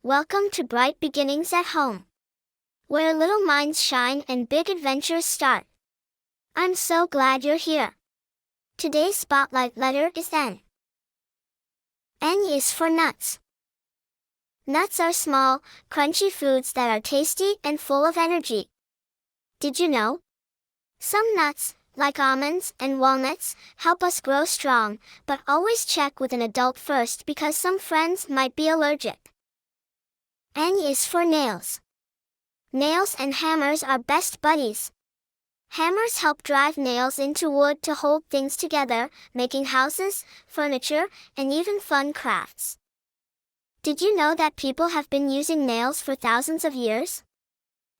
Welcome to Bright Beginnings at Home, where little minds shine and big adventures start. I'm so glad you're here. Today's spotlight letter is N. N is for nuts. Nuts are small, crunchy foods that are tasty and full of energy. Did you know? Some nuts, like almonds and walnuts, help us grow strong, but always check with an adult first because some friends might be allergic. N is for nails. Nails and hammers are best buddies. Hammers help drive nails into wood to hold things together, making houses, furniture, and even fun crafts. Did you know that people have been using nails for thousands of years?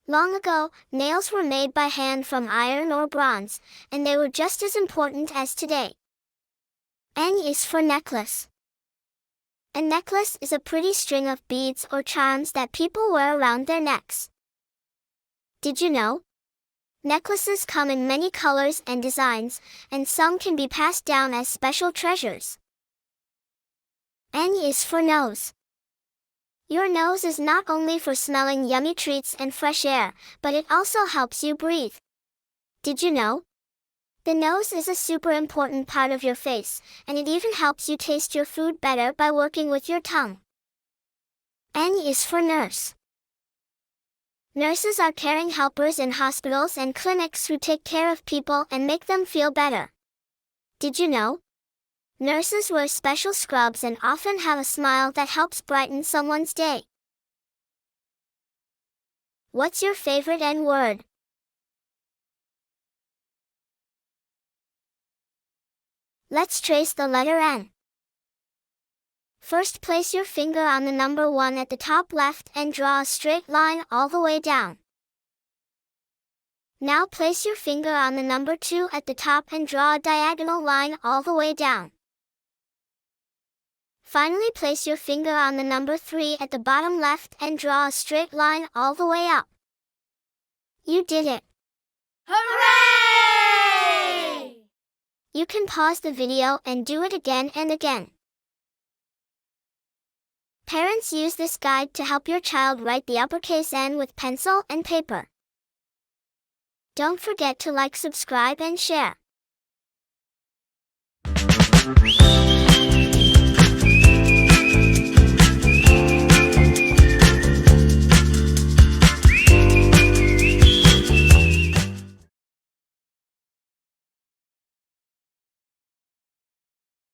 Long ago, nails were made by hand from iron or bronze, and they were just as important as today. N is for necklace. A necklace is a pretty string of beads or charms that people wear around their necks. Did you know? Necklaces come in many colors and designs, and some can be passed down as special treasures. N is for nose. Your nose is not only for smelling yummy treats and fresh air, but it also helps you breathe. Did you know? The nose is a super important part of your face, and it even helps you taste your food better by working with your tongue. N is for nurse. Nurses are caring helpers in hospitals and clinics who take care of people and make them feel better. Did you know? Nurses wear special scrubs and often have a smile that helps brighten someone's day. What's your favorite N word? Let's trace the letter N. First, place your finger on the number 1 at the top left and draw a straight line all the way down. Now place your finger on the number 2 at the top and draw a diagonal line all the way down. Finally, place your finger on the number 3 at the bottom left and draw a straight line all the way up. You did it! Hooray! You can pause the video and do it again and again. Parents, use this guide to help your child write the uppercase N with pencil and paper. Don't forget to like, subscribe, and share.